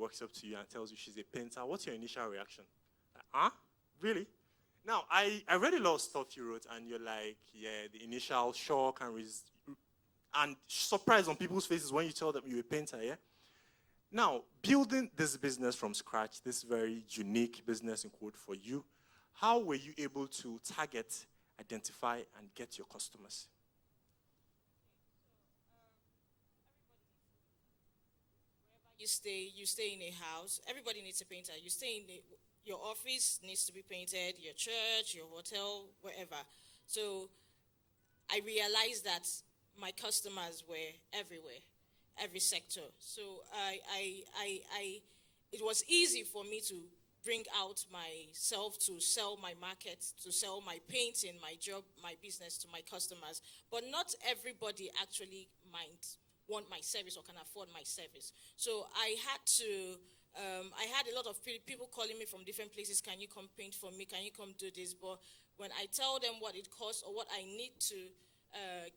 walks up to you and tells you she's a painter, what's your initial reaction? Huh? Really? Now, I read a lot of stuff you wrote, and you're like, yeah, the initial shock and surprise on people's faces when you tell them you're a painter, yeah? Now, building this business from scratch, this very unique business in quote for you, how were you able to target, identify, and get your customers? You stay in a house. Everybody needs a painter. You stay in your office needs to be painted, your church, your hotel, wherever. So I realized that my customers were everywhere, every sector. So it was easy for me to bring out myself to sell my market, to sell my painting, my job, my business to my customers. But not everybody actually want my service or can afford my service. So I had a lot of people calling me from different places. Can you come paint for me? Can you come do this? But when I tell them what it costs or what I need to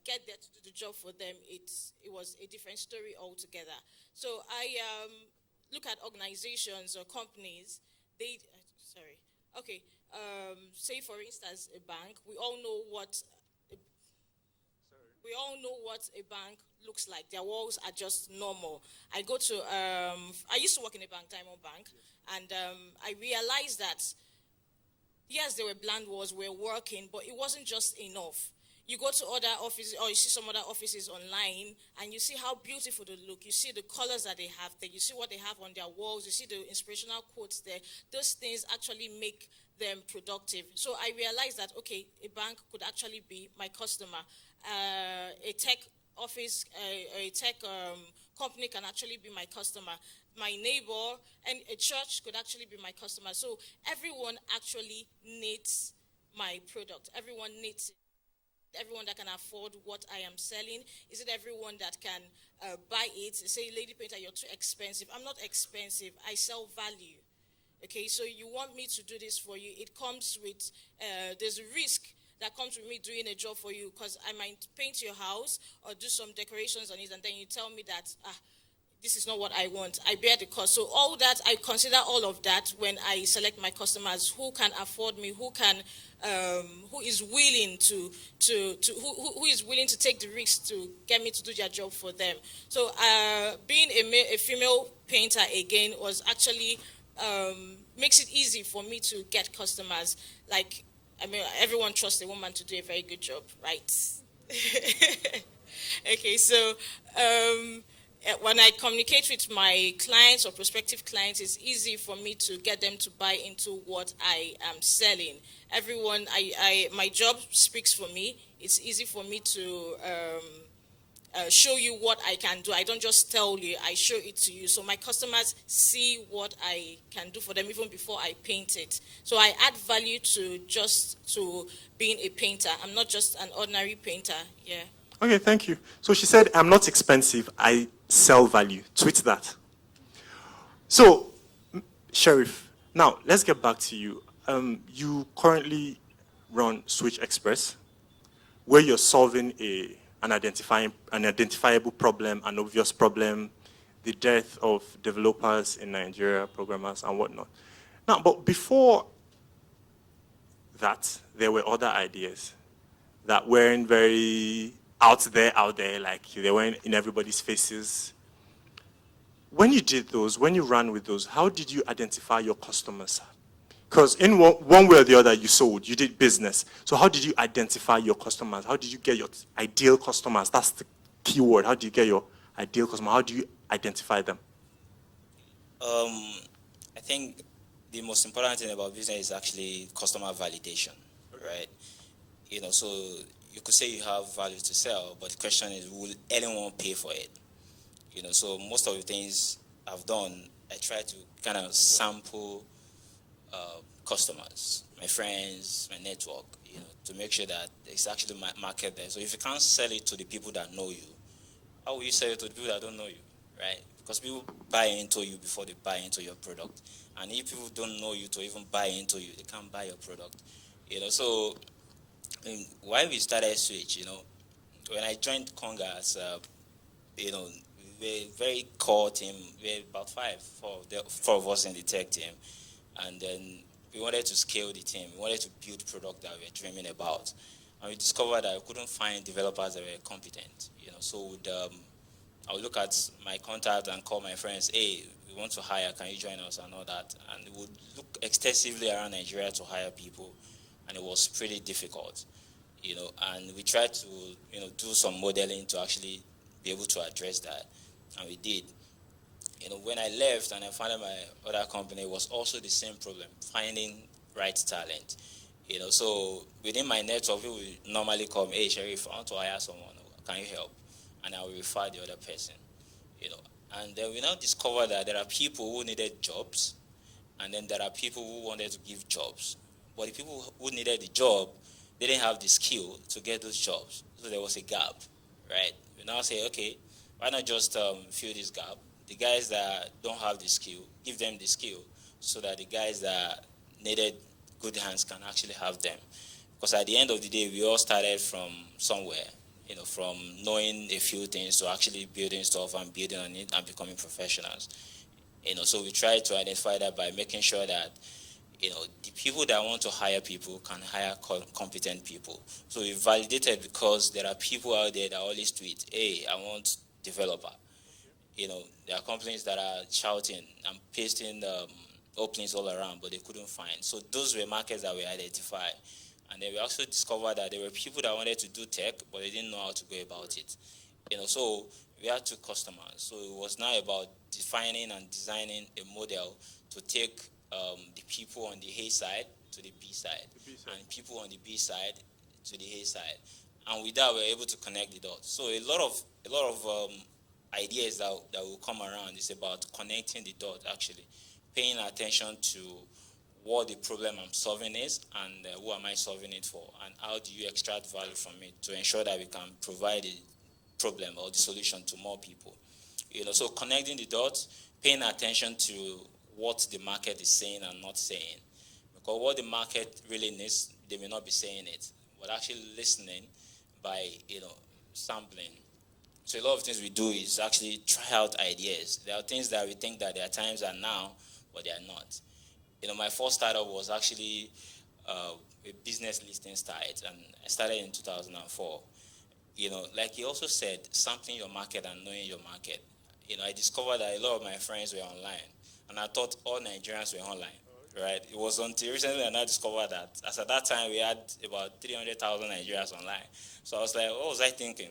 get there to do the job for them, it was a different story altogether. So I look at organizations or companies. Say for instance a bank. We all know what a bank looks like. Their walls are just normal. I used to work in a bank, Diamond Bank, and I realized that yes, there were bland walls, we're working, but it wasn't just enough. You go to other offices, or you see some other offices online, and you see how beautiful they look. You see the colors that they have there. You see what they have on their walls. You see the inspirational quotes there. Those things actually make them productive. So I realized that, okay, a bank could actually be my customer. A tech office, a tech company can actually be my customer. My neighbor and a church could actually be my customer. So everyone actually needs my product. Everyone needs it. Everyone that can afford what I am selling? Is it everyone that can buy it? Say, Lady Painter, you're too expensive. I'm not expensive. I sell value. Okay, so you want me to do this for you. It comes with, there's a risk that comes with me doing a job for you, because I might paint your house or do some decorations on it, and then you tell me that, this is not what I want. I bear the cost. So all that, I consider all of that when I select my customers. Who can afford me? Who is willing who is willing to take the risk to get me to do their job for them? So being a female painter again was actually makes it easy for me to get customers. Like, I mean, everyone trusts a woman to do a very good job, right? Okay, so when I communicate with my clients or prospective clients, it's easy for me to get them to buy into what I am selling. Everyone, my job speaks for me. It's easy for me to show you what I can do. I don't just tell you, I show it to you. So my customers see what I can do for them even before I paint it. So I add value to being a painter. I'm not just an ordinary painter, yeah. Okay, thank you. So she said, I'm not expensive, I sell value. Tweet that. So, Sheriff, now let's get back to you. You currently run Switch Express, where you're solving an identifiable problem, an obvious problem, the death of developers in Nigeria, programmers and whatnot. Now, but before that, there were other ideas that weren't very out there, like they weren't in everybody's faces. When you did those, when you ran with those, how did you identify your customers? Because in one way or the other, you sold, you did business. So how did you identify your customers? How did you get your ideal customers? That's the key word. How do you get your ideal customer? How do you identify them? I think the most important thing about business is actually customer validation, right? You know, so you could say you have value to sell, but the question is, will anyone pay for it? You know, so most of the things I've done, I try to kind of sample customers, my friends, my network, you know, to make sure that there's actually market there. So if you can't sell it to the people that know you, how will you sell it to the people that don't know you, right? Because people buy into you before they buy into your product. And if people don't know you to even buy into you, they can't buy your product. You know, so why we started Switch, you know, when I joined Conga as, you know, we're a very core team. We're about four of us in the tech team. And then we wanted to scale the team. We wanted to build product that we were dreaming about. And we discovered that we couldn't find developers that were competent. So I would look at my contact and call my friends, hey, we want to hire, can you join us and all that? And we would look extensively around Nigeria to hire people, and it was pretty difficult, and we tried to, do some modeling to actually be able to address that, and we did. When I left and I founded my other company, it was also the same problem, finding right talent. So within my network, people will normally come, hey, Sheriff, I want to hire someone, can you help? And I will refer the other person, And then we now discover that there are people who needed jobs, and then there are people who wanted to give jobs. But the people who needed the job, they didn't have the skill to get those jobs. So there was a gap, right? We now say, okay, why not just fill this gap? The guys that don't have the skill, give them the skill, so that the guys that needed good hands can actually have them. Because at the end of the day, we all started from somewhere, from knowing a few things to actually building stuff and building on it and becoming professionals. So we try to identify that by making sure that, the people that want to hire people can hire competent people. So we validated because there are people out there that always tweet, hey, I want developer. There are companies that are shouting and pasting openings all around, but they couldn't find. So those were markets that we identified. And then we also discovered that there were people that wanted to do tech, but they didn't know how to go about it. So we had two customers. So it was now about defining and designing a model to take the people on the A side to the B side, and people on the B side to the A side. And with that, we were able to connect the dots. So a lot of ideas that will come around is about connecting the dots, actually, paying attention to what the problem I'm solving is and who am I solving it for, and how do you extract value from it to ensure that we can provide the problem or the solution to more people. So connecting the dots, paying attention to what the market is saying and not saying. Because what the market really needs, they may not be saying it, but actually listening by, sampling. So a lot of things we do is actually try out ideas. There are things that we think that their times are now, but they are not. My first startup was actually a business listing site, and I started in 2004. Like he also said, sampling your market and knowing your market. I discovered that a lot of my friends were online, and I thought all Nigerians were online, right? It was until recently that I discovered that, as at that time, we had about 300,000 Nigerians online. So I was like, what was I thinking?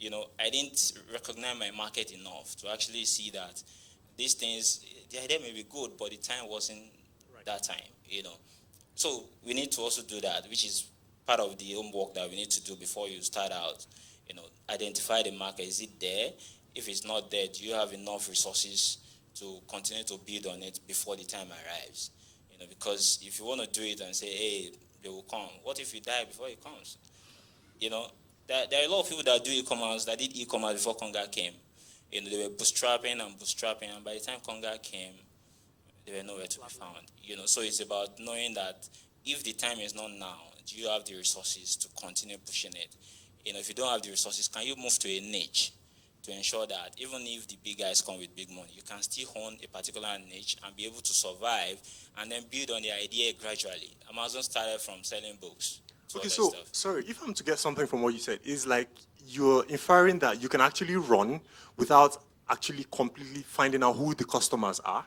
I didn't recognize my market enough to actually see that these things, the idea may be good, but the time wasn't that time, So we need to also do that, which is part of the homework that we need to do before you start out. Identify the market. Is it there? If it's not there, do you have enough resources to continue to build on it before the time arrives? Because if you want to do it and say, hey, they will come, what if you die before it comes? There are a lot of people that do e-commerce, that did e-commerce before Conga came. They were bootstrapping, and by the time Conga came, they were nowhere to be found. So it's about knowing that if the time is not now, do you have the resources to continue pushing it? If you don't have the resources, can you move to a niche to ensure that even if the big guys come with big money, you can still own a particular niche and be able to survive and then build on the idea gradually? Amazon started from selling books. Okay, so, sorry, if I'm to get something from what you said, is like you're inferring that you can actually run without actually completely finding out who the customers are?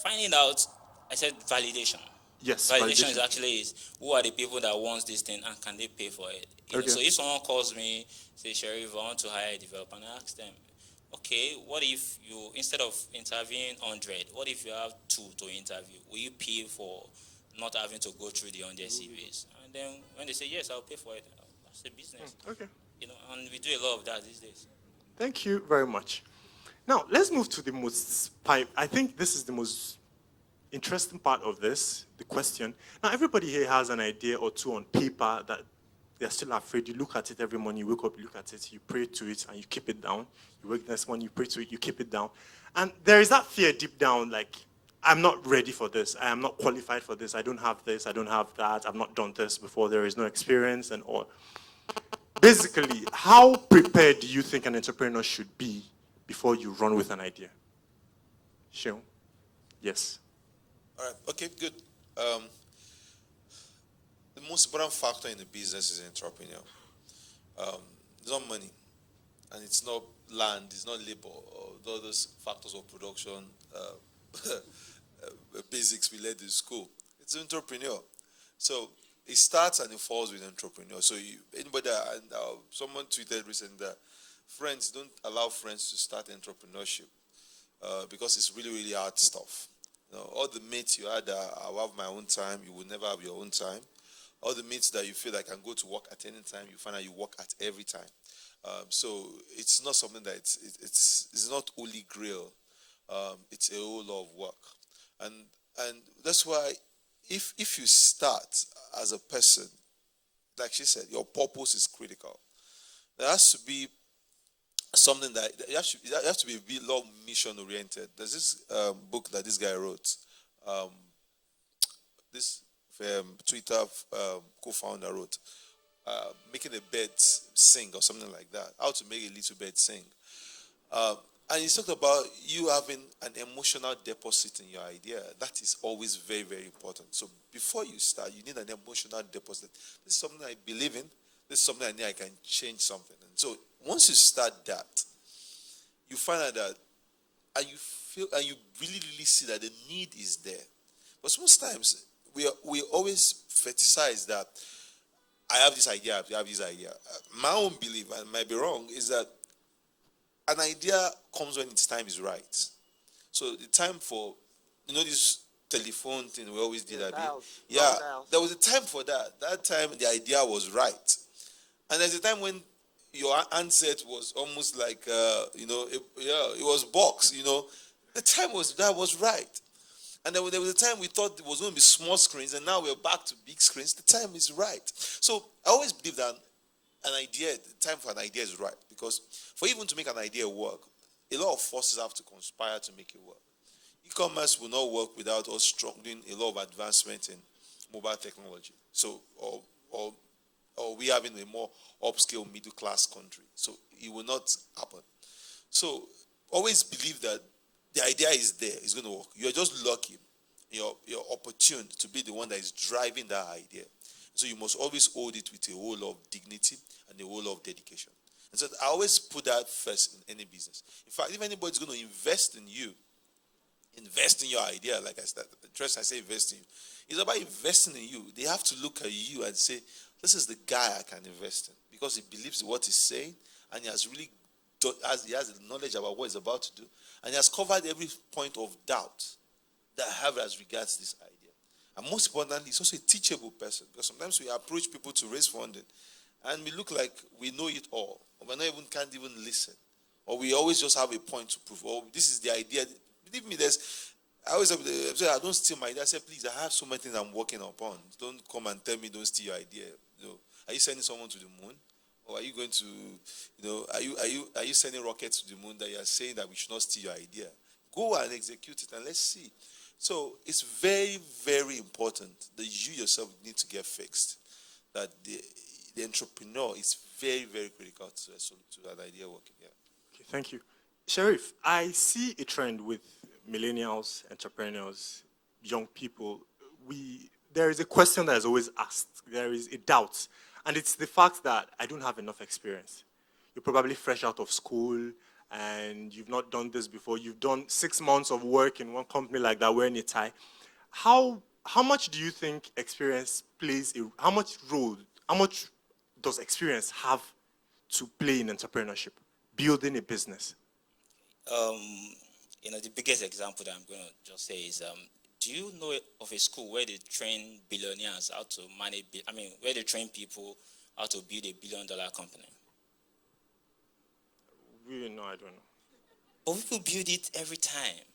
Finding out, I said validation. Yes, validation is actually who are the people that want this thing and can they pay for it? So if someone calls me, say, Sheriff, I want to hire a developer, and I ask them, okay, what if you, instead of interviewing 100, what if you have 2 to interview? Will you pay for not having to go through the 100 CVs? And then when they say, yes, I'll pay for it, that's a business. Okay. And we do a lot of that these days. Thank you very much. Now, let's move to the most I think this is the most interesting part of this, the question. Now, everybody here has an idea or two on paper that they're still afraid. You look at it every morning, you wake up, you look at it, you pray to it, and you keep it down. You wake next morning, you pray to it, you keep it down. And there is that fear deep down, like, I'm not ready for this. I am not qualified for this. I don't have this. I don't have that. I've not done this before. There is no experience and all. basically, how prepared do you think an entrepreneur should be before you run with an idea? Seun? Yes. All right. Okay, good. The most important factor in the business is entrepreneur. It's not money, and it's not land, it's not labor, or all those factors of production, basics we learned in school. It's entrepreneur. So it starts and it falls with entrepreneur. So someone tweeted recently that friends don't allow friends to start entrepreneurship because it's really, really hard stuff. All the mates you had, I'll have my own time, you will never have your own time. All the mates that you feel like can go to work at any time, you find out you work at every time. So it's not something that it's not holy grail. It's a whole lot of work, and that's why if you start as a person, like she said, your purpose is critical. There has to be something that you have to be a lot mission oriented. There's this book that this guy wrote. This Twitter co-founder wrote, making a bird sing or something like that. How to make a little bird sing. And he talked about you having an emotional deposit in your idea. That is always very, very important. So before you start, you need an emotional deposit. This is something I believe in. This is something I know I can change something. And so once you start that, you find out that, and you really, really see that the need is there. But most times, we always fetishize that I have this idea, I have this idea. My own belief, and might be wrong, is that an idea comes when its time is right. So the time for, this telephone thing we always did that. Yeah, there was a time for that. That time the idea was right. And there's a time when your handset was almost like, it was box, The time that was right. And there was a time we thought it was going to be small screens, and now we're back to big screens. The time is right. So I always believe that the time for an idea is right. Because for even to make an idea work, a lot of forces have to conspire to make it work. E-commerce will not work without us doing a lot of advancement in mobile technology. So, or we having a more upscale middle class country. So it will not happen. So always believe that the idea is there, it's going to work. You're just lucky, you're opportune to be the one that is driving that idea. So you must always hold it with a whole lot of dignity and a whole lot of dedication. And so I always put that first in any business. In fact, if anybody's going to invest in you, invest in your idea, like I said, I say invest in you. It's about investing in you. They have to look at you and say, this is the guy I can invest in. Because he believes in what he's saying, and he has really he has the knowledge about what he's about to do, and he has covered every point of doubt that I have as regards this idea. And most importantly, he's also a teachable person, because sometimes we approach people to raise funding, and we look like we know it all, or can't even listen, or we always just have a point to prove. Oh, this is the idea. Believe me, I always say, I don't steal my idea. I say, please, I have so many things I'm working upon. Don't come and tell me don't steal your idea. Are you sending someone to the moon? Or are you going to, are you sending rockets to the moon that you are saying that we should not steal your idea? Go and execute it and let's see. So it's very, very important that you yourself need to get fixed. That the entrepreneur is very, very critical to that idea working. Yeah. Okay, thank you. Sheriff, I see a trend with millennials, entrepreneurs, young people. There is a question that is always asked. There is a doubt. And it's the fact that I don't have enough experience. You're probably fresh out of school and you've not done this before. You've done 6 months of work in one company like that wearing a tie. How much do you think experience plays how much does experience have to play in entrepreneurship, building a business? The biggest example that I'm going to just say is, do you know of a school where they train billionaires how to manage, where they train people how to build $1 billion company? Really, no, I don't know. But people build it every time,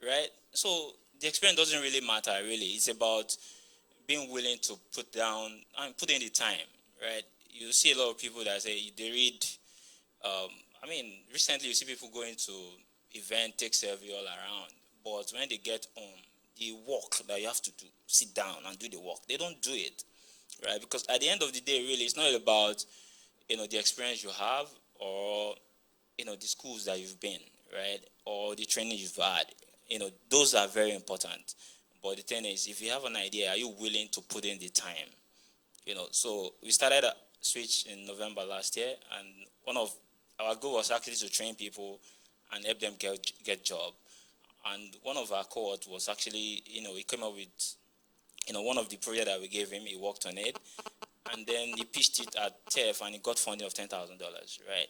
right? So the experience doesn't really matter, really. It's about being willing to put in the time, right? You see a lot of people that say they read, recently you see people going to event, take selfie all around. But when they get home, the work that you have to do, sit down and do the work, they don't do it, right? Because at the end of the day, really, it's not about the experience you have, or, the schools that you've been, right? Or the training you've had. Those are very important. But the thing is, if you have an idea, are you willing to put in the time? So we started a switch in November last year, and one of our goal was actually to train people and help them get job. And one of our cohort was actually, he came up with, one of the projects that we gave him, he worked on it, and then he pitched it at TEF, and he got funding of $10,000, right?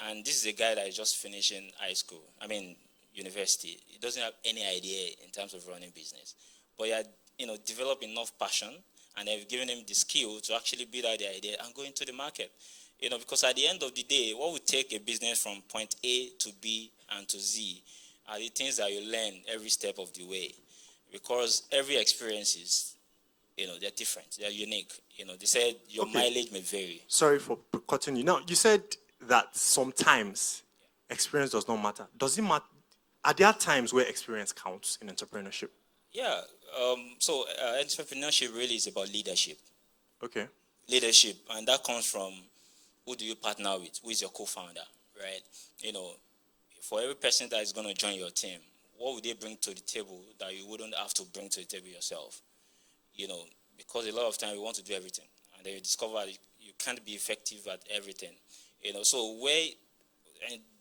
And this is a guy that is just finishing university. He doesn't have any idea in terms of running business, but he had, developed enough passion, and they've given him the skill to actually build out the idea and go into the market. Because at the end of the day, what would take a business from point A to B and to Z are the things that you learn every step of the way. Because every experience is, they're different, they're unique. They said your mileage may vary. Sorry for cutting you. Now, you said that sometimes experience does not matter. Does it matter? Are there times where experience counts in entrepreneurship? Yeah. So entrepreneurship really is about leadership. Okay. Leadership, and that comes from who do you partner with? Who is your co-founder, right? For every person that is going to join your team, what would they bring to the table that you wouldn't have to bring to the table yourself? Because a lot of times you want to do everything, and then you discover you can't be effective at everything. So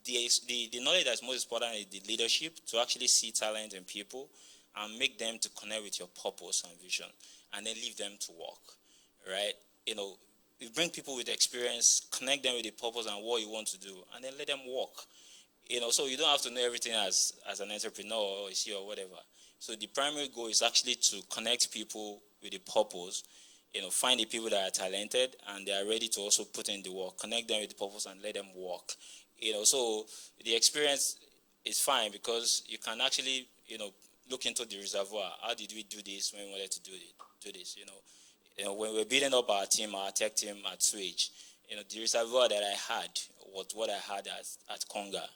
the knowledge that's most important is the leadership, to actually see talent in people and make them to connect with your purpose and vision, and then leave them to work, right? You bring people with experience, connect them with the purpose and what you want to do, and then let them work. So you don't have to know everything as an entrepreneur or a CEO or whatever. So the primary goal is actually to connect people with the purpose, find the people that are talented and they are ready to also put in the work, connect them with the purpose and let them work. So the experience is fine because you can actually, look into the reservoir. How did we do this when we wanted to do this? When we're building up our team, our tech team at Switch, the reservoir that I had was what I had at Conga.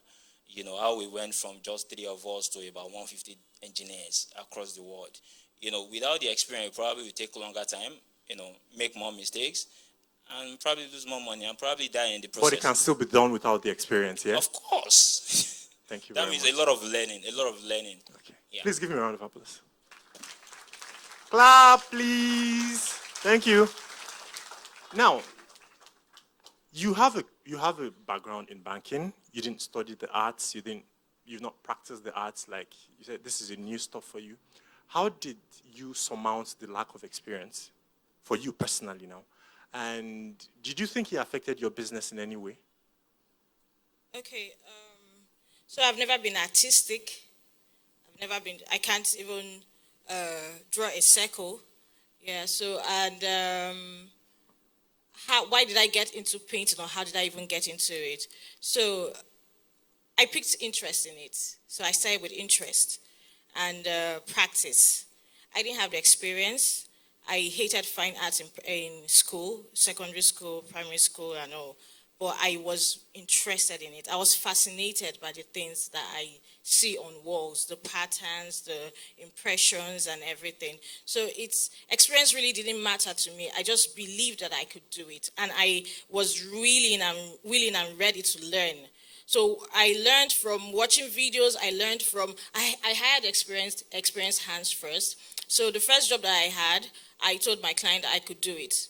How we went from just 3 of us to about 150 engineers across the world. Without the experience, probably would take longer time, make more mistakes, and probably lose more money, and probably die in the process. But it can still be done without the experience, yeah? Of course. Thank you That very means much. a lot of learning, Okay. Yeah. Please give me a round of applause. Clap, please. Thank you. Now, you have a background in banking. You didn't study the arts. You've not practiced the arts. Like you said, this is a new stuff for you. How did you surmount the lack of experience for you personally now? And did you think it affected your business in any way? Okay, so I've never been artistic. I can't even draw a circle. Yeah, so, and why did I get into painting, or how did I even get into it? So I picked interest in it. So I started with interest and practice. I didn't have the experience. I hated fine arts in school, secondary school, primary school, and all. But I was interested in it. I was fascinated by the things that I see on walls, the patterns, the impressions, and everything. So experience really didn't matter to me. I just believed that I could do it. And I was willing and ready to learn. So I learned from watching videos. I had experienced hands first. So the first job that I had, I told my client I could do it.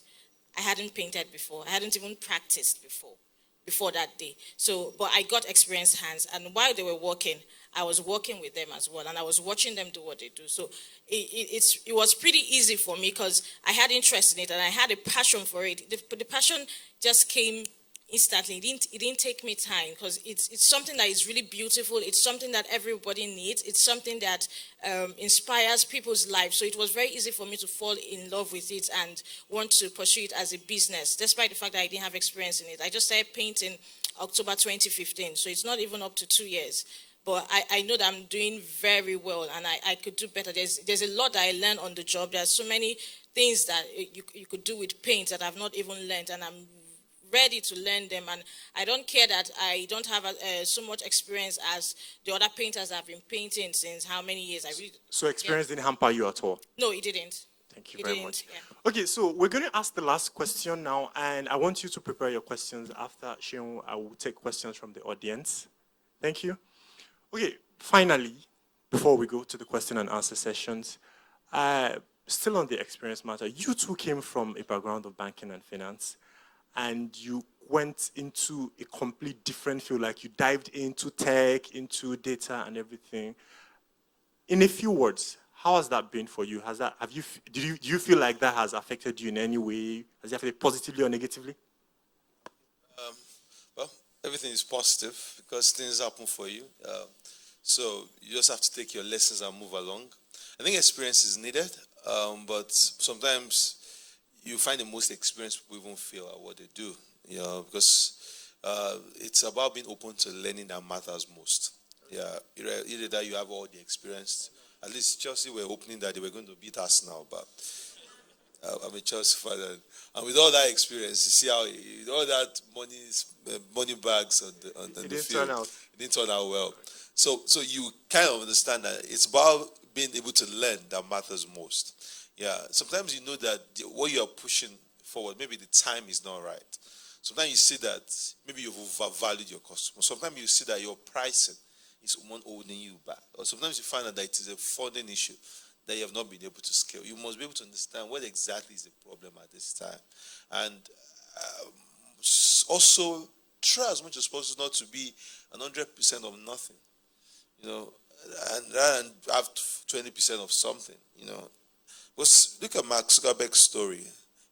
I hadn't painted before. I hadn't even practiced before that day. So, but I got experienced hands. And while they were working, I was working with them as well. And I was watching them do what they do. So it was pretty easy for me because I had interest in it and I had a passion for it. The passion just came instantly. It didn't take me time because it's something that is really beautiful. It's something that everybody needs. It's something that inspires people's lives. So it was very easy for me to fall in love with it and want to pursue it as a business, despite the fact that I didn't have experience in it. I just started painting October 2015, so it's not even up to 2 years. But I know that I'm doing very well and I could do better. There's a lot that I learned on the job. There's so many things that you could do with paint that I've not even learned, and I'm ready to learn them. And I don't care that I don't have so much experience as the other painters have been painting since how many years. So experience didn't hamper you at all? No, it didn't. Thank you He very didn't, much. yeah. Okay, so we're going to ask the last question now, and I want you to prepare your questions. After Seun, I will take questions from the audience. Thank you. Okay, finally, before we go to the question and answer sessions, still on the experience matter, you two came from a background of banking and finance, and you went into a complete different field, like you dived into tech, into data and everything. In a few words, how has that been for you? Do you feel like that has affected you in any way? Has it affected positively or negatively? Well, everything is positive because things happen for you. So you just have to take your lessons and move along. I think experience is needed, but sometimes you find the most experienced people even fail at what they do, because it's about being open to learning that matters most. Yeah, either that you have all the experience. At least Chelsea were opening that they were going to beat us now, but I'm a Chelsea fan, and with all that experience, you see how with all that money bags on the It didn't field, turn out. it didn't turn out well. So you kind of understand that it's about being able to learn that matters most. Yeah, sometimes you know that what you are pushing forward, maybe the time is not right. Sometimes you see that maybe you've overvalued your customer. Sometimes you see that your pricing is one holding you back. Or sometimes you find out that it is a funding issue that you have not been able to scale. You must be able to understand what exactly is the problem at this time. And also try as much as possible not to be 100% of nothing. And have 20% of something, Because look at Mark Zuckerberg's story.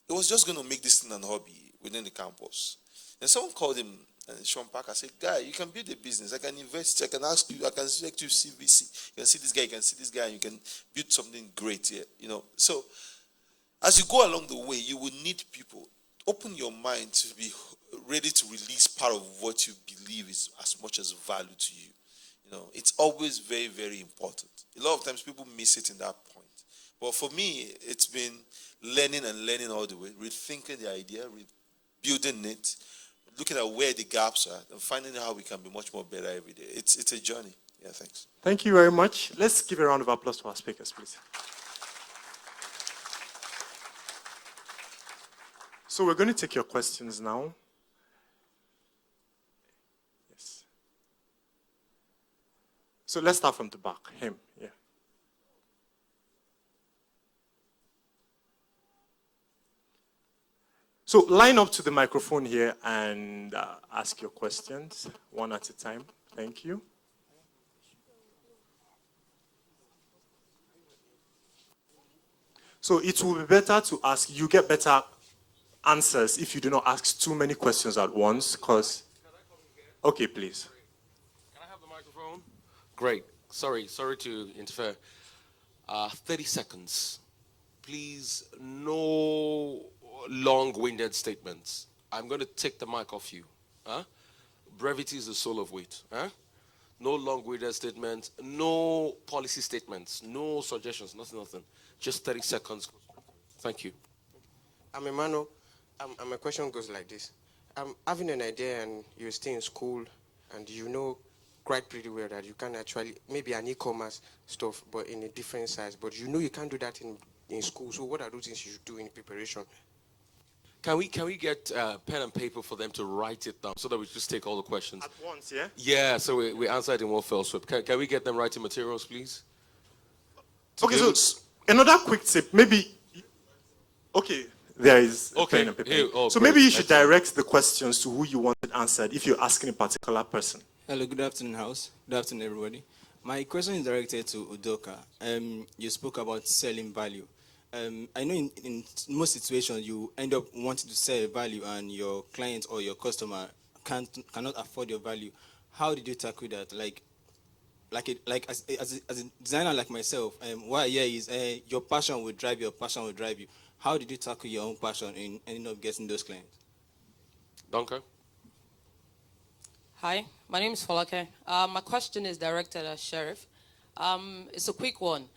He was just going to make this thing an hobby within the campus. And someone called him, Sean Parker, said, "Guy, you can build a business. I can invest. I can ask you. I can select you CVC. You can see this guy. You can see this guy. And you can build something great here. So as you go along the way, you will need people. Open your mind to be ready to release part of what you believe is as much as value to you. It's always very, very important. A lot of times people miss it in that point. But for me, it's been learning and learning all the way, rethinking the idea, rebuilding it, looking at where the gaps are, and finding out how we can be much more better every day. It's a journey. Yeah, thanks. Thank you very much. Let's give a round of applause to our speakers, please. So we're going to take your questions now. Yes. So let's start from the back. Him, yeah. So line up to the microphone here and ask your questions one at a time. Thank you. So it will be better to ask, you get better answers if you do not ask too many questions at once, because... Okay, please. Can I have the microphone? Great. Sorry to interfere. 30 seconds. Please, no long-winded statements. I'm going to take the mic off you. Huh? Brevity is the soul of wit. Huh? No long-winded statements, no policy statements, no suggestions, nothing. Just 30 seconds. Thank you. I'm Emmanuel. My question goes like this. I'm having an idea and you stay in school and you know quite pretty well that you can actually, maybe an e-commerce stuff, but in a different size, but you know you can't do that in school. So what are those things you should do in preparation? Can we get pen and paper for them to write it down so that we just take all the questions? At once, yeah? Yeah, so we answer it in one fell swoop. Can we get them writing materials, please? Okay, so another quick tip. Maybe... Okay, there is a pen and paper. So great. maybe you should direct the questions to who you want it answered if you're asking a particular person. Hello, good afternoon, House. Good afternoon, everybody. My question is directed to Udoka. You spoke about selling value. I know in most situations you end up wanting to sell a value and your client or your customer cannot afford your value. How did you tackle that? As a designer like myself, what I hear is your passion will drive you. How did you tackle your own passion in ending up getting those clients? Duncan? Hi, my name is Folake. My question is directed at Sheriff. It's a quick one.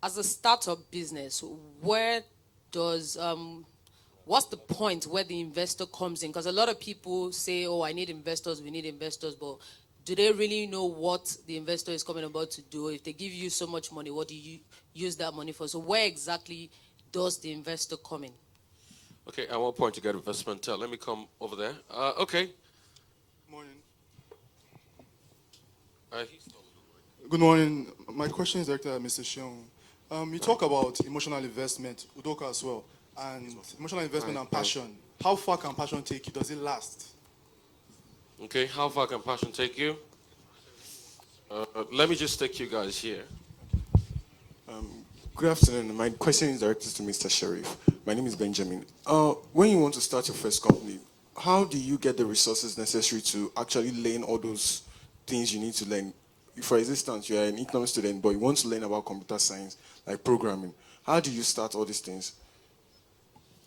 As a startup business, what's the point where the investor comes in? Because a lot of people say, oh, I need investors, we need investors, but do they really know what the investor is coming about to do? If they give you so much money, what do you use that money for? So where exactly does the investor come in? Okay, at what point to get investment? Let me come over there. Okay. Morning. He's Good morning. My question is directed at Mr. Seun. You talk about emotional investment, Udoka as well, and emotional investment and passion. How far can passion take you? Does it last? Okay, how far can passion take you? Let me just take you guys here. Good afternoon. My question is directed to Mr. Sheriff. My name is Benjamin. When you want to start your first company, how do you get the resources necessary to actually learn all those things you need to learn? For instance, you are an economics student, but you want to learn about computer science, like programming. How do you start all these things?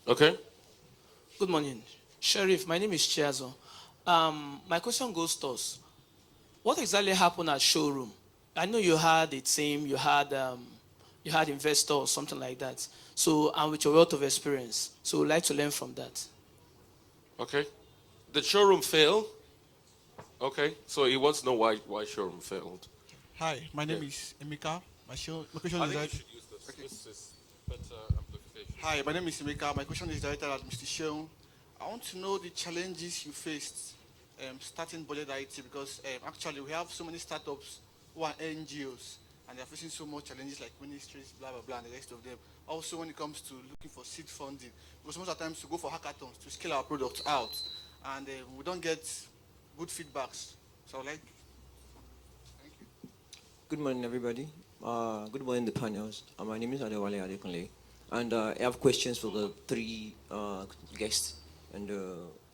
Okay. Good morning. Sheriff, my name is Chiazo. My question goes to us. What exactly happened at showroom? I know you had a team, you had investors, something like that. So, and with your wealth of experience, so we'd like to learn from that. Okay. The showroom failed. Okay. So he wants to know why showroom failed. Hi, my name is Emeka. My question is directed. Okay. This is better amplification. Hi, my name is Emeka. My question is directed at Mr. Seun. I want to know the challenges you faced starting Budget IT because actually we have so many startups who are NGOs and they're facing so much challenges like ministries, blah, blah, blah, and the rest of them. Also, when it comes to looking for seed funding, because most of the times to go for hackathons to scale our products out and we don't get good feedbacks. So, like, thank you. Good morning, everybody. Good morning, the panels. My name is Adewale Adekunle, and I have questions for the three guests, and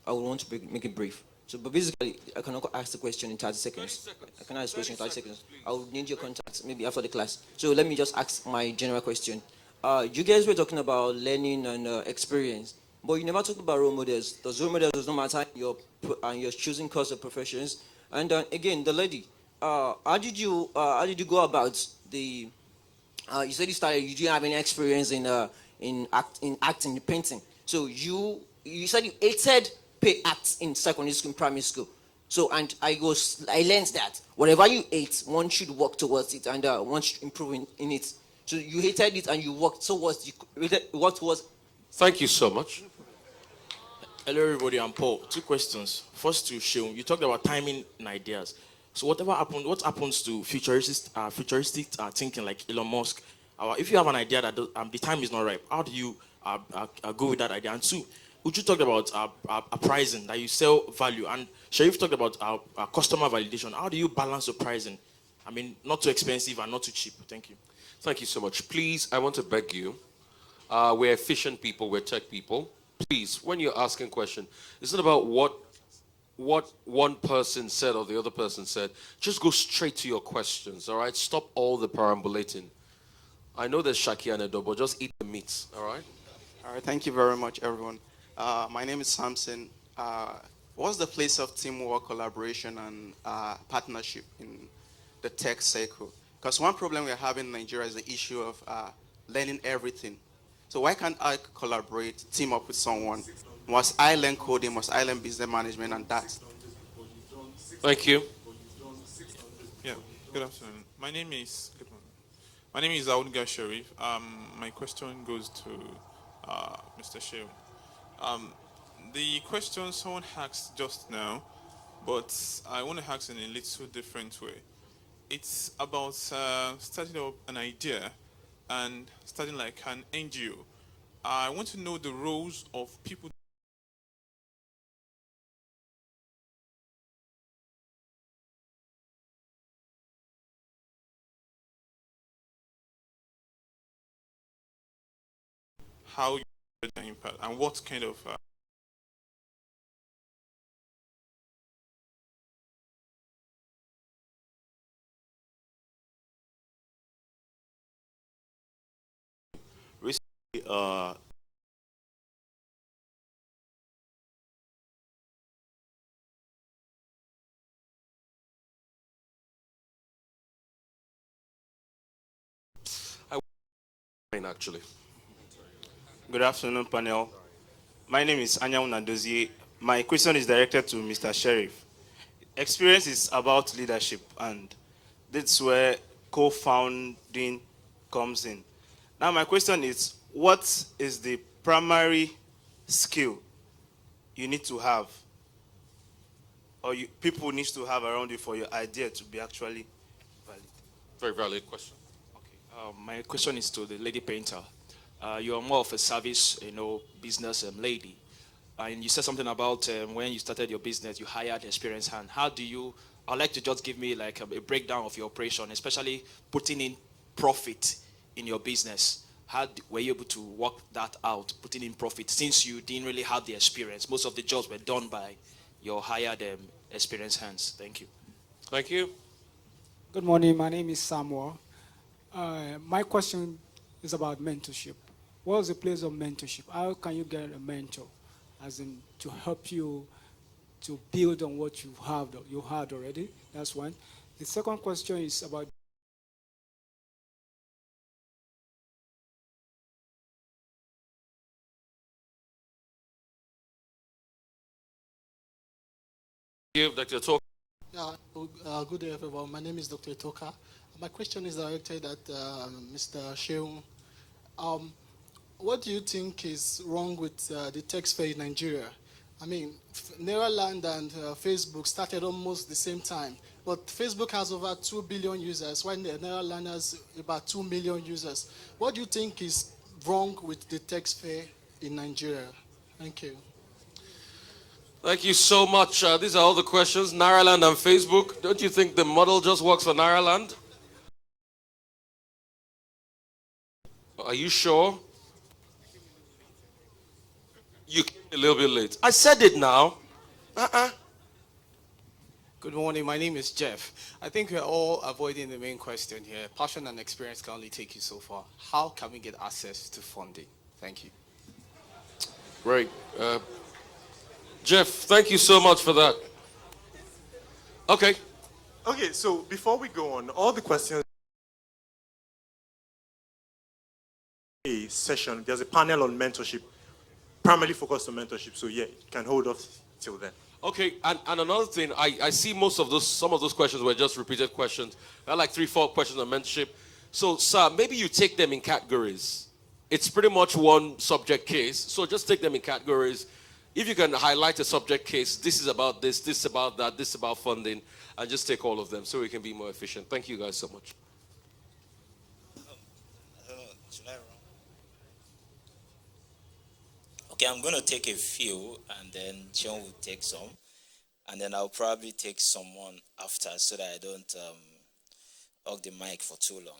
I would want to make it brief. So, but basically, I cannot ask the question in 30 seconds. I can ask the question in 30 seconds. I will need your contact maybe after the class. So let me just ask my general question. You guys were talking about learning and experience, but you never talked about role models. Those role models does not matter in your choosing course of professions. And again, the lady, how did you go about the? You said you didn't have any experience in acting, in painting. So you said you hated pay acts in secondary school, in primary school. So and I learned that whatever you hate, one should work towards it and one should improve in it. So you hated it and you worked towards what was. Thank you so much. Hello, everybody. I'm Paul. Two questions. First to Seun. You talked about timing and ideas. So what happens to futuristic thinking like Elon Musk? If you have an idea that the time is not ripe, how do you go with that idea? And two, Uju talked about pricing, that you sell value. And Sharif talked about customer validation. How do you balance the pricing? I mean, not too expensive and not too cheap. Thank you. Thank you so much. Please, I want to beg you. We're efficient people. We're tech people. Please, when you're asking a question, it's not about what one person said or the other person said. Just go straight to your questions, all right? Stop all the perambulating. I know there's Shaki and Edo, but just eat the meat, all right? All right, thank you very much, everyone. My name is Samson. What's the place of teamwork, collaboration, and partnership in the tech cycle? Because one problem we're having in Nigeria is the issue of learning everything. So why can't I collaborate, team up with someone? Must I learn coding? Must I learn business management and that? Thank you. Yeah, good afternoon. My name is Aoudga Sharif. My question goes to Mr. Seun. The question someone asked just now, but I want to ask in a little different way. It's about starting up an idea and starting like an NGO. I want to know the roles of people. How you the impact and what kind of Recently, Actually. Good afternoon, panel. My name is Anyanwu Nadozie. My question is directed to Mr. Sheriff. Experience is about leadership, and that's where co-founding comes in. Now, my question is, what is the primary skill you need to have, or people need to have around you for your idea to be actually valid? Very valid question. My question is to the lady painter. You are more of a service, business lady. And you said something about when you started your business, you hired experienced hand. I'd like to just give me like a breakdown of your operation, especially putting in profit in your business. How were you able to work that out, putting in profit, since you didn't really have the experience? Most of the jobs were done by your hired experienced hands. Thank you. Thank you. Good morning. My name is Samuel. My question is about mentorship. What is the place of mentorship? How can you get a mentor, as in to help you to build on what you had already? That's one. The second question is about Give Dr. Talk. Yeah, good day, everyone. My name is Dr. Toka. My question is directed at Mr. Seun. What do you think is wrong with the tech sphere in Nigeria? I mean, Neuraland and Facebook started almost the same time, but Facebook has over 2 billion users, while Neuraland has about 2 million users. What do you think is wrong with the tech sphere in Nigeria? Thank you. Thank you so much. These are all the questions. Nairaland and Facebook. Don't you think the model just works for Nairaland? Are you sure? You came a little bit late. I said it now. Good morning. My name is Jeff. I think we're all avoiding the main question here. Passion and experience can only take you so far. How can we get access to funding? Thank you. Great. Jeff, thank you so much for that. Okay. Okay, so before we go on, all the questions a session, there's a panel on mentorship, primarily focused on mentorship. So yeah, you can hold off till then. Okay, and another thing, I see some of those questions were just repeated questions. I had like 3-4 questions on mentorship. So, sir, maybe you take them in categories. It's pretty much one subject case, so just take them in categories. If you can highlight a subject case, this is about this is about that, this is about funding, and just take all of them so we can be more efficient. Thank you guys so much. Okay, I'm going to take a few, and then John will take some, and then I'll probably take someone after so that I don't hog the mic for too long.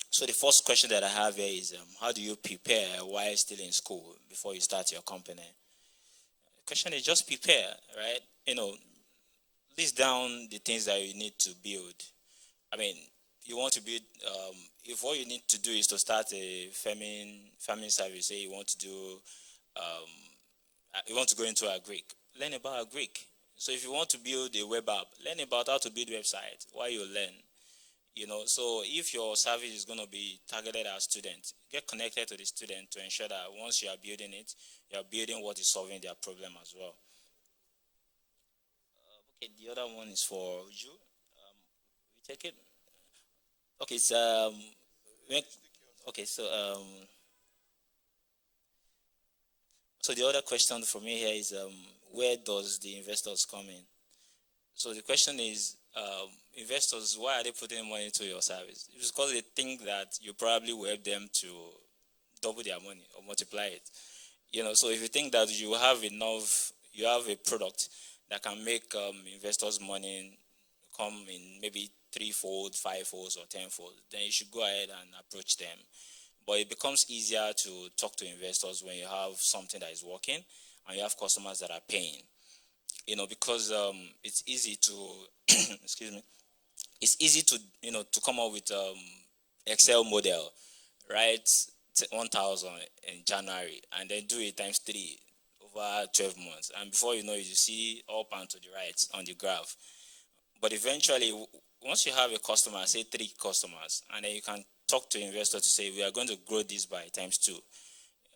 So the first question that I have here is, how do you prepare while still in school before you start your company? The question is just prepare, right? List down the things that you need to build. I mean, you want to build, if what you need to do is to start a farming service, say you want to do, you want to go into agric, learn about agric. So if you want to build a web app, learn about how to build website while you learn. So if your service is going to be targeted at students, get connected to the student to ensure that once you are building it, you are building what is solving their problem as well. Okay, the other one is for you. We take it. Okay, so so the other question for me here is, where does the investors come in? So the question is, investors, why are they putting money into your service? It's because they think that you probably will help them to double their money or multiply it. So if you think that you have a product that can make investors' money come in maybe 3-fold, 5-fold, or 10-fold, then you should go ahead and approach them. But it becomes easier to talk to investors when you have something that is working and you have customers that are paying. Because it's easy to, excuse me, it's easy to, to come up with Excel model, right? 1,000 in January, and then do it times 3 over 12 months. And before you know it, you see up and to the right on the graph. But eventually, once you have a customer, say 3 customers, and then you can talk to investors to say, we are going to grow this by times 2.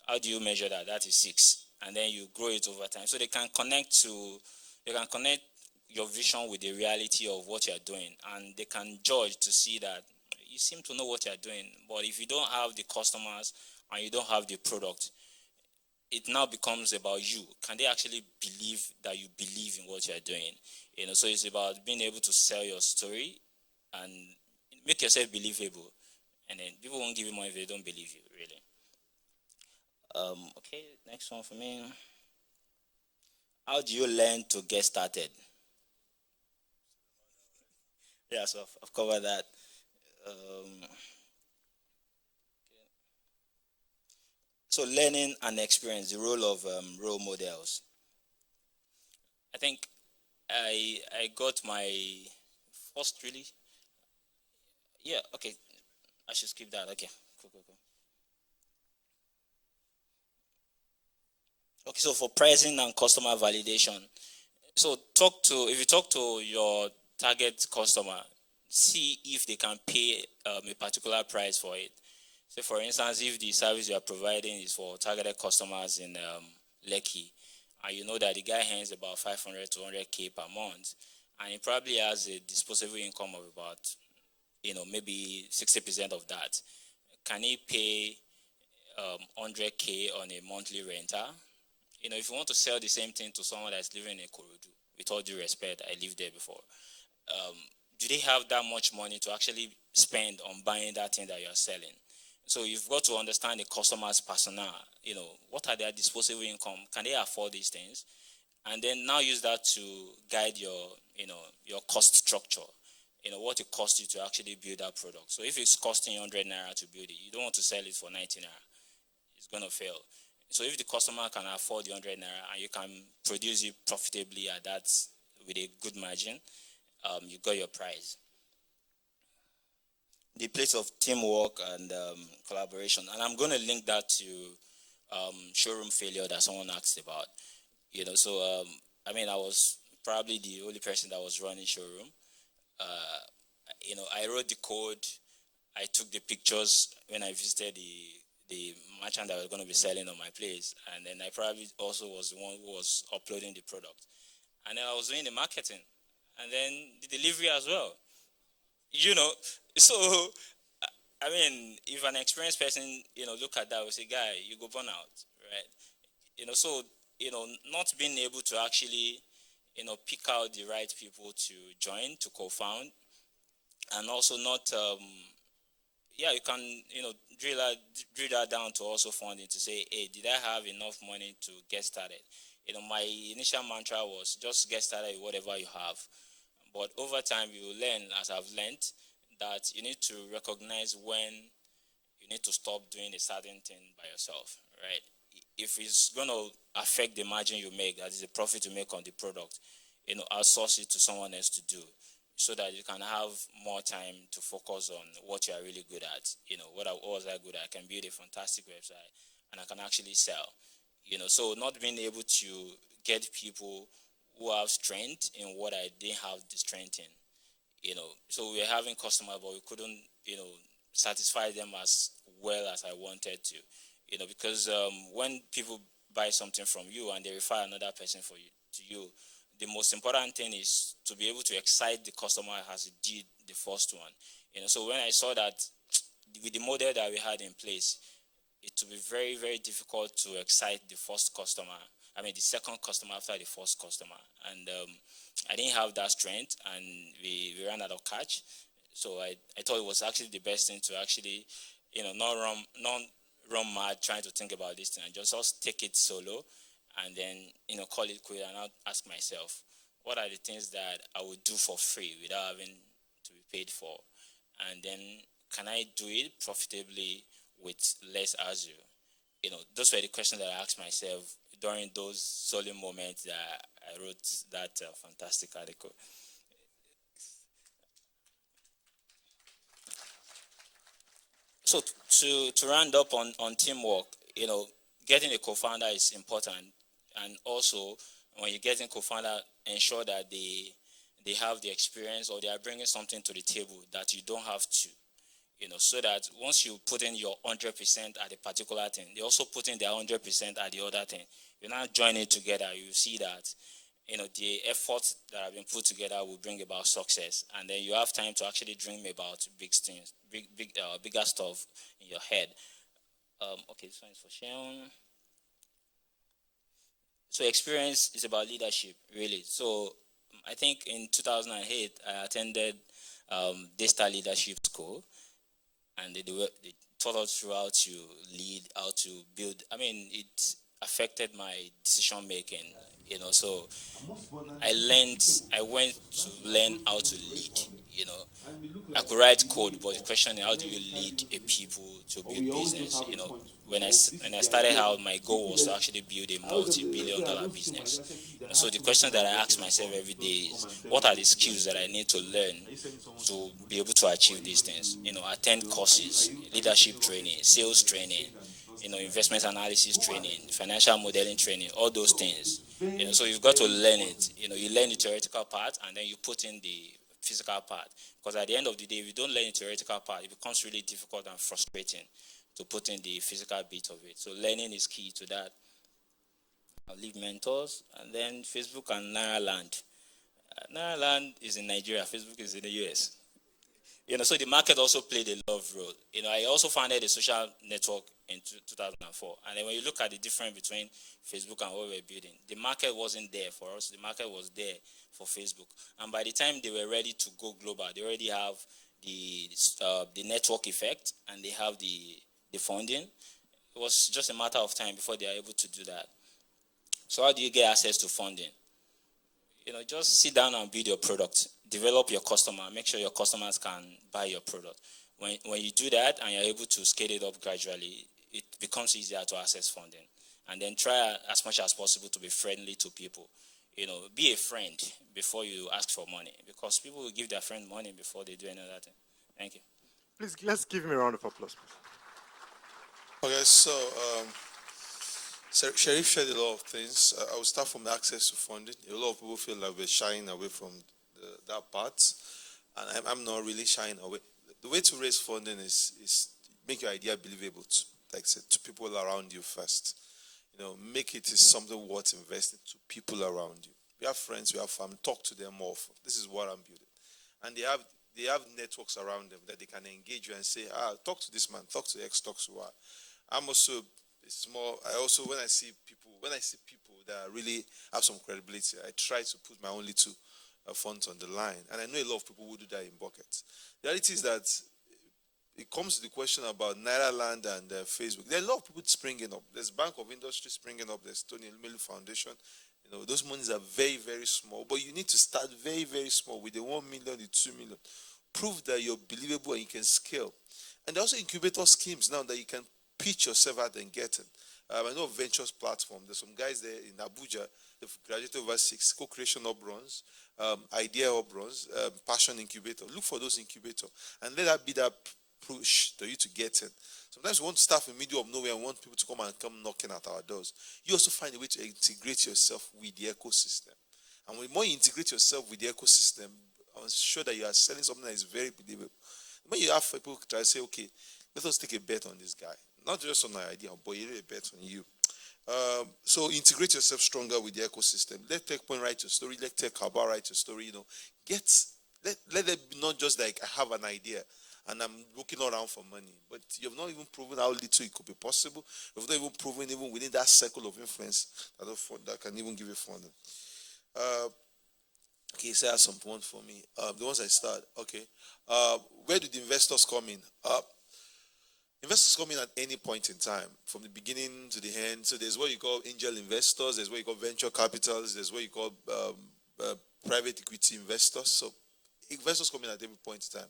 How do you measure that? That is 6. And then you grow it over time. So they can connect your vision with the reality of what you're doing. And they can judge to see that you seem to know what you're doing. But if you don't have the customers and you don't have the product, it now becomes about you. Can they actually believe that you believe in what you're doing? So it's about being able to sell your story and make yourself believable. And then people won't give you money if they don't believe you, really. Okay, next one for me. How do you learn to get started? Yeah, so I've covered that. So learning and experience, the role of role models. I think I got my first really. Yeah, okay. I should skip that. Okay, cool. Okay, so for pricing and customer validation, so if you talk to your target customer, see if they can pay a particular price for it. So for instance, if the service you are providing is for targeted customers in Lekki, and you know that the guy earns about 500 to 100K per month, and he probably has a disposable income of about, maybe 60% of that, can he pay 100K on a monthly renter? If you want to sell the same thing to someone that's living in Korodu, with all due respect, I lived there before. Do they have that much money to actually spend on buying that thing that you're selling? So you've got to understand the customer's persona. What are their disposable income? Can they afford these things? And then now use that to guide your cost structure. What it costs you to actually build that product. So if it's costing 100 naira to build it, you don't want to sell it for 90 naira. It's going to fail. So if the customer can afford the 100 naira and you can produce it profitably at that with a good margin, you got your prize. The place of teamwork and collaboration, and I'm going to link that to showroom failure that someone asked about. I was probably the only person that was running showroom. I wrote the code, I took the pictures when I visited the merchant that was going to be selling on my place, and then I probably also was the one who was uploading the product. And then I was doing the marketing, and then the delivery as well. So, if an experienced person, look at that, will say, guy, you go burn out, right? Not being able to actually, pick out the right people to join, to co-found, and also not, you can, drill that down to also funding to say, hey, did I have enough money to get started? My initial mantra was just get started with whatever you have. But over time, you will learn, as I've learned, that you need to recognize when you need to stop doing a certain thing by yourself, right? If it's going to affect the margin you make, that is the profit you make on the product, outsource it to someone else to do so that you can have more time to focus on what you are really good at. What was I good at? I can build a fantastic website and I can actually sell. So not being able to get people who have strength in what I didn't have the strength in. So we were having customers, but we couldn't, satisfy them as well as I wanted to. Because when people buy something from you and they refer another person to you, the most important thing is to be able to excite the customer as you did the first one. So when I saw that with the model that we had in place, it would be very, very difficult to excite the second customer after the first customer. And I didn't have that strength, and we ran out of catch. So I thought it was actually the best thing to actually, not run mad trying to think about this thing and just take it solo and then, call it quit and I'll ask myself, what are the things that I would do for free without having to be paid for? And then can I do it profitably with less hassle? Those were the questions that I asked myself during those solemn moments that I wrote that fantastic article. So to round up on teamwork, getting a co-founder is important, and also when you're getting co-founder, ensure that they have the experience or they are bringing something to the table that you don't have to. So that once you put in your 100% at a particular thing, they also put in their 100% at the other thing. You now join it together, you see that, the efforts that have been put together will bring about success. And then you have time to actually dream about big things, bigger stuff in your head. Okay, this one is for Seun. So experience is about leadership, really. So I think in 2008, I attended Daystar Leadership School, and they taught us throughout to lead, how to build. I mean, it affected my decision making, So I went to learn how to lead, I could write code, but the question is, how do you lead a people to build business? When I started out, my goal was to actually build a multi-billion-dollar business. So the question that I ask myself every day is, what are the skills that I need to learn to be able to achieve these things? Attend courses, leadership training, sales training, investment analysis training, financial modeling training, all those things. So you've got to learn it. You learn the theoretical part, and then you put in the physical part. Because at the end of the day, if you don't learn the theoretical part, it becomes really difficult and frustrating to put in the physical bit of it. So learning is key to that. I'll leave mentors, and then Facebook and Nairaland. Nairaland is in Nigeria, Facebook is in the US. So the market also played a lot of role. I also founded a social network in 2004. And then when you look at the difference between Facebook and what we're building, the market wasn't there for us. The market was there for Facebook. And by the time they were ready to go global, they already have the network effect, and they have the funding. It was just a matter of time before they are able to do that. So how do you get access to funding? Just sit down and build your product. Develop your customer. Make sure your customers can buy your product. When you do that and you're able to scale it up gradually, it becomes easier to access funding. And then try as much as possible to be friendly to people. Be a friend before you ask for money, because people will give their friend money before they do any other thing. Thank you. Please, let's give him a round of applause. Okay, so Sharif shared a lot of things. I will start from the access to funding. A lot of people feel like we're shying away from that part, and I'm not really shying away. The way to raise funding is make your idea believable to, like I said, to people around you first. Make it something worth investing to people around you. We have friends, we have family. Talk to them more. This is what I'm building, and they have networks around them that they can engage you and say, talk to this man, talk to X, talk to Y. I'm also small. I also when I see people that really have some credibility, I try to put my own little funds on the line. And I know a lot of people who do that in buckets. The reality is that it comes to the question about Nairaland and Facebook. There are a lot of people springing up. There's Bank of Industry springing up. There's Tony Elumelu Foundation. Those monies are very, very small. But you need to start very, very small with the 1 million, the 2 million. Prove that you're believable and you can scale. And there are also incubator schemes now that you can pitch yourself out and get it. I know Ventures platform. There's some guys there in Abuja. They've graduated over 6 co-creation hub runs, idea hub runs, passion incubator. Look for those incubators and let that be that push to you to get in. Sometimes we want to start from the middle of nowhere and want people to come knocking at our doors. You also find a way to integrate yourself with the ecosystem. And the more you integrate yourself with the ecosystem, I'm sure that you are selling something that is very believable. When you have people try to say, okay, let us take a bet on this guy. Not just on my idea, but really a bet on you. So integrate yourself stronger with the ecosystem. Let Techpoint write your story. Let Tech Haba write your story. Let it be not just like I have an idea and I'm looking around for money. But you've not even proven how little it could be possible. You've not even proven even within that circle of influence that can even give you funding. Okay, so I have some points for me. The ones I start. Okay. Where do the investors come in? Investors come in at any point in time, from the beginning to the end. So there's what you call angel investors, there's what you call venture capitals, there's what you call private equity investors. So investors come in at every point in time.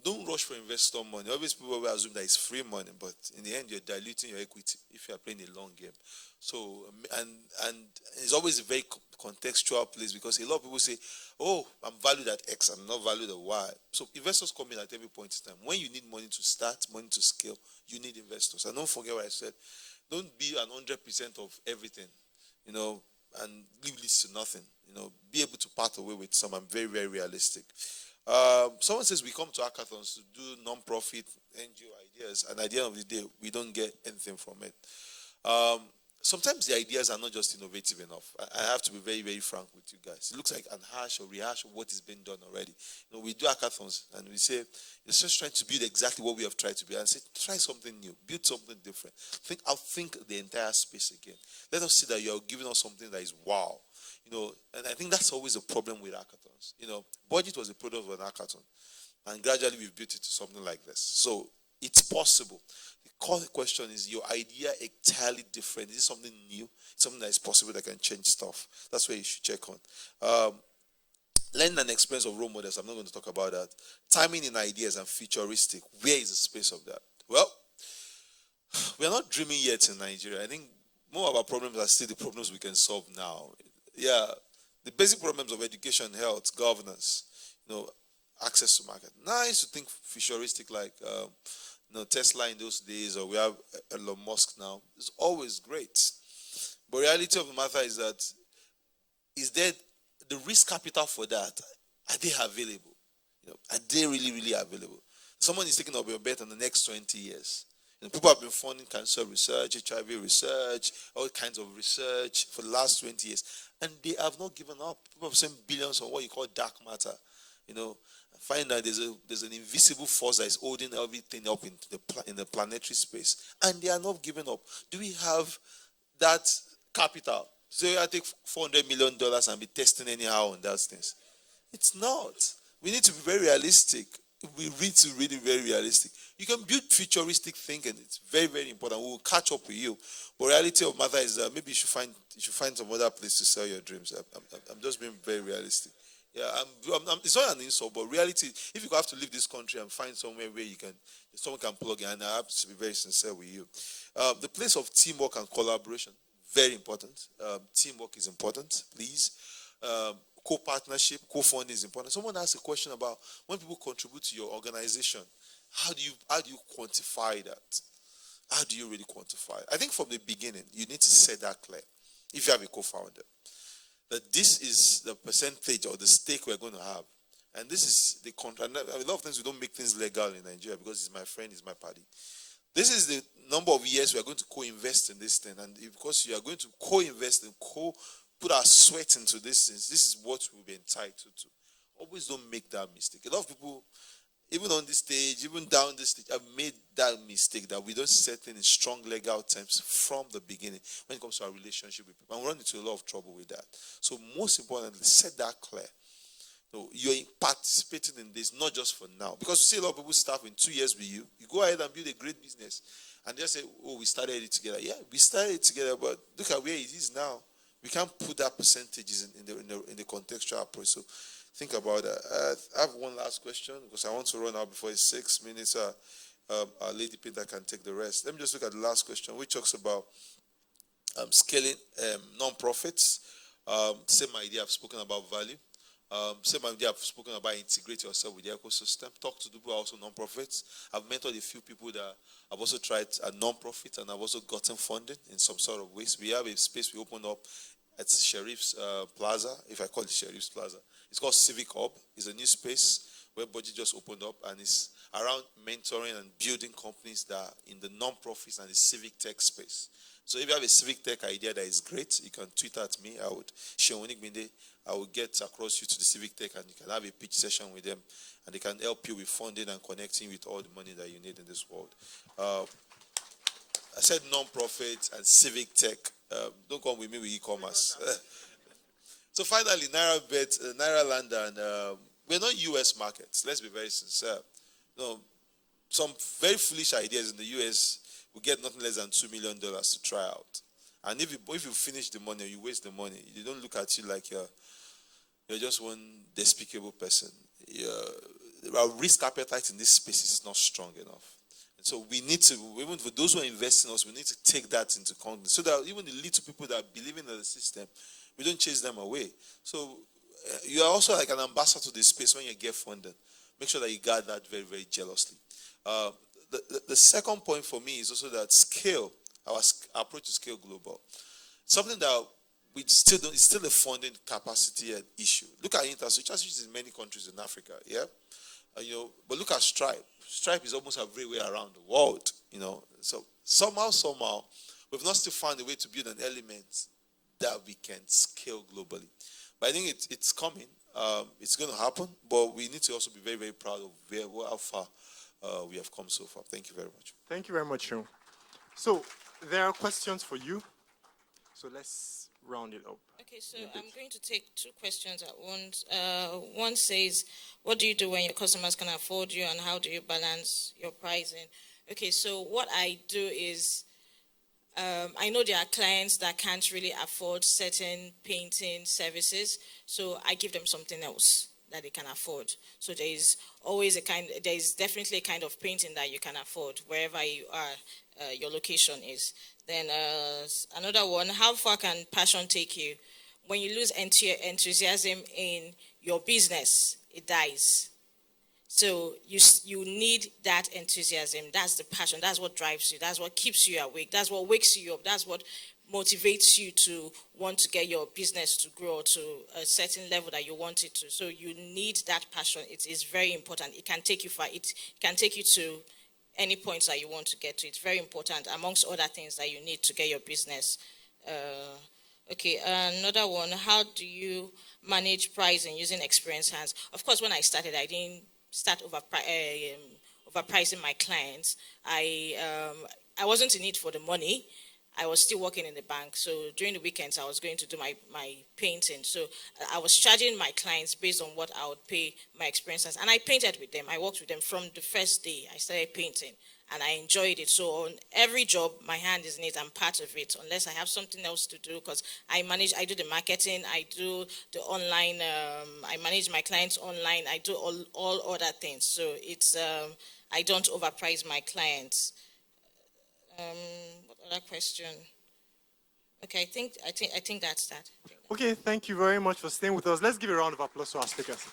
Don't rush for investor money. Always people will assume that it's free money, but in the end, you're diluting your equity if you're playing a long game. So, and it's always a very contextual place, because a lot of people say, oh, I'm valued at X, I'm not valued at Y. So investors come in at every point in time. When you need money to start, money to scale, you need investors. And don't forget what I said. Don't be an 100% of everything, and leave this to nothing. Be able to part away with some. I'm very, very realistic. Someone says we come to hackathons to do non-profit NGO ideas, and at the end of the day, we don't get anything from it. sometimes the ideas are not just innovative enough. I have to be very, very frank with you guys. It looks like an hash or rehash of what is being done already. We do hackathons and we say, it's just trying to build exactly what we have tried to build. And say, try something new, build something different. Think the entire space again. Let us see that you are giving us something that is wow. And I think that's always a problem with hackathons. Budget was a product of an hackathon. And gradually we've built it to something like this. So it's possible. The core question is, your idea entirely different? Is it something new? Something that is possible that can change stuff? That's where you should check on. Learn and experience of role models. I'm not going to talk about that. Timing in ideas and futuristic. Where is the space of that? Well, we are not dreaming yet in Nigeria. I think more of our problems are still the problems we can solve now. Yeah, the basic problems of education, health, governance, access to market. Nice to think futuristic like Tesla in those days, or we have Elon Musk now. It's always great. But reality of the matter is that, is there the risk capital for that? Are they available? Are they really, really available? Someone is taking up your bet on the next 20 years. People have been funding cancer research, HIV research, all kinds of research for the last 20 years. And they have not given up. People have spent billions on what you call dark matter. Find that there's an invisible force that is holding everything up in the planetary space. And they are not giving up. Do we have that capital? So I take $400 million and be testing anyhow on those things. It's not. We need to be very realistic. We need to really be very realistic. You can build futuristic thinking. It's very, very important. We will catch up with you. But reality of matter is that maybe you should find some other place to sell your dreams. I'm just being very realistic. Yeah, it's not an insult, but reality, if you have to leave this country and find somewhere where someone can plug in, and I have to be very sincere with you. The place of teamwork and collaboration, very important. Teamwork is important, please. Co-partnership, co-funding is important. Someone asked a question about when people contribute to your organization, how do you quantify that? How do you really quantify it? I think from the beginning, you need to set that clear. If you have a co-founder, that this is the percentage or the stake we're going to have. And this is the contract. A lot of times we don't make things legal in Nigeria because he's my friend, he's my party. This is the number of years we are going to co-invest in this thing. And because you are going to co-invest and put our sweat into this thing, this is what we'll be entitled to. Always don't make that mistake. A lot of people, even on this stage, even down this stage, have made that mistake that we don't set in strong legal terms from the beginning when it comes to our relationship with people. And we run into a lot of trouble with that. So most importantly, set that clear. So you're participating in this, not just for now. Because you see a lot of people start in 2 years with you. You go ahead and build a great business. And just say, oh, we started it together. Yeah, we started it together, but look at where it is now. We can't put that percentages in the contextual approach. So think about that. I have one last question because I want to run out before it's 6 minutes. Our lady Peter can take the rest. Let me just look at the last question, which talks about scaling non-profits. Same idea, I've spoken about value. Same idea, I've spoken about integrate yourself with the ecosystem. Talk to people who are also non-profits. I've mentored a few people that have also tried a non-profit and have also gotten funding in some sort of ways. We have a space we opened up at Sheriff's Plaza, if I call it Sheriff's Plaza. It's called Civic Hub. It's a new space where Budget just opened up, and it's around mentoring and building companies that are in the non-profits and the civic tech space. So if you have a civic tech idea that is great, you can tweet at me. Seun Onigbinde, I will get across you to the civic tech, and you can have a pitch session with them, and they can help you with funding and connecting with all the money that you need in this world. I said non-profit and civic tech. Don't come with me with e-commerce. So finally, Naira Land, and we're not U.S. markets. Let's be very sincere. Some very foolish ideas in the U.S. will get nothing less than $2 million to try out. And if you finish the money or you waste the money, they don't look at you like you're just one despicable person. Our risk appetite in this space is not strong enough. So we need to, even for those who are investing in us, we need to take that into account so that even the little people that are believing in the system, we don't chase them away. So you are also like an ambassador to this space when you get funded. Make sure that you guard that very, very jealously. The second point for me is also that scale, our approach to scale global. Something that we still don't, it's still a funding capacity issue. Look at Intel, which is in many countries in Africa, yeah? But look at Stripe. Stripe is almost everywhere around the world, So somehow, We've not still found a way to build an element that we can scale globally. But I think it's coming. It's going to happen, but we need to also be very, very proud of how far we have come so far. Thank you very much. Thank you very much, Seun. So there are questions for you. So let's round it up. Okay, so I'm going to take two questions at once. One says, what do you do when your customers can afford you, and how do you balance your pricing? Okay, so what I do is, I know there are clients that can't really afford certain painting services, so I give them something else that they can afford. So there is definitely a kind of painting that you can afford wherever you are, your location is. Then another one, how far can passion take you? When you lose enthusiasm in your business, it dies. So you need that enthusiasm. That's the passion. That's what drives you. That's what keeps you awake. That's what wakes you up. That's what motivates you to want to get your business to grow to a certain level that you want it to. So you need that passion. It is very important. It can take you far. It can take you to any points that you want to get to. It's very important, amongst other things that you need to get your business. Okay, another one, how do you manage pricing using experienced hands? Of course, when I started, I didn't start overpricing my clients. I wasn't in it for the money. I was still working in the bank. So during the weekends, I was going to do my painting. So I was charging my clients based on what I would pay my experiencers. And I painted with them. I worked with them from the first day I started painting. And I enjoyed it. So on every job, my hand is in it. I'm part of it, unless I have something else to do. Because I do the marketing. I do the online. I manage my clients online. I do all other things. So it's I don't overprice my clients. What other question? Okay, I think that's that. Okay, thank you very much for staying with us. Let's give a round of applause to our speakers.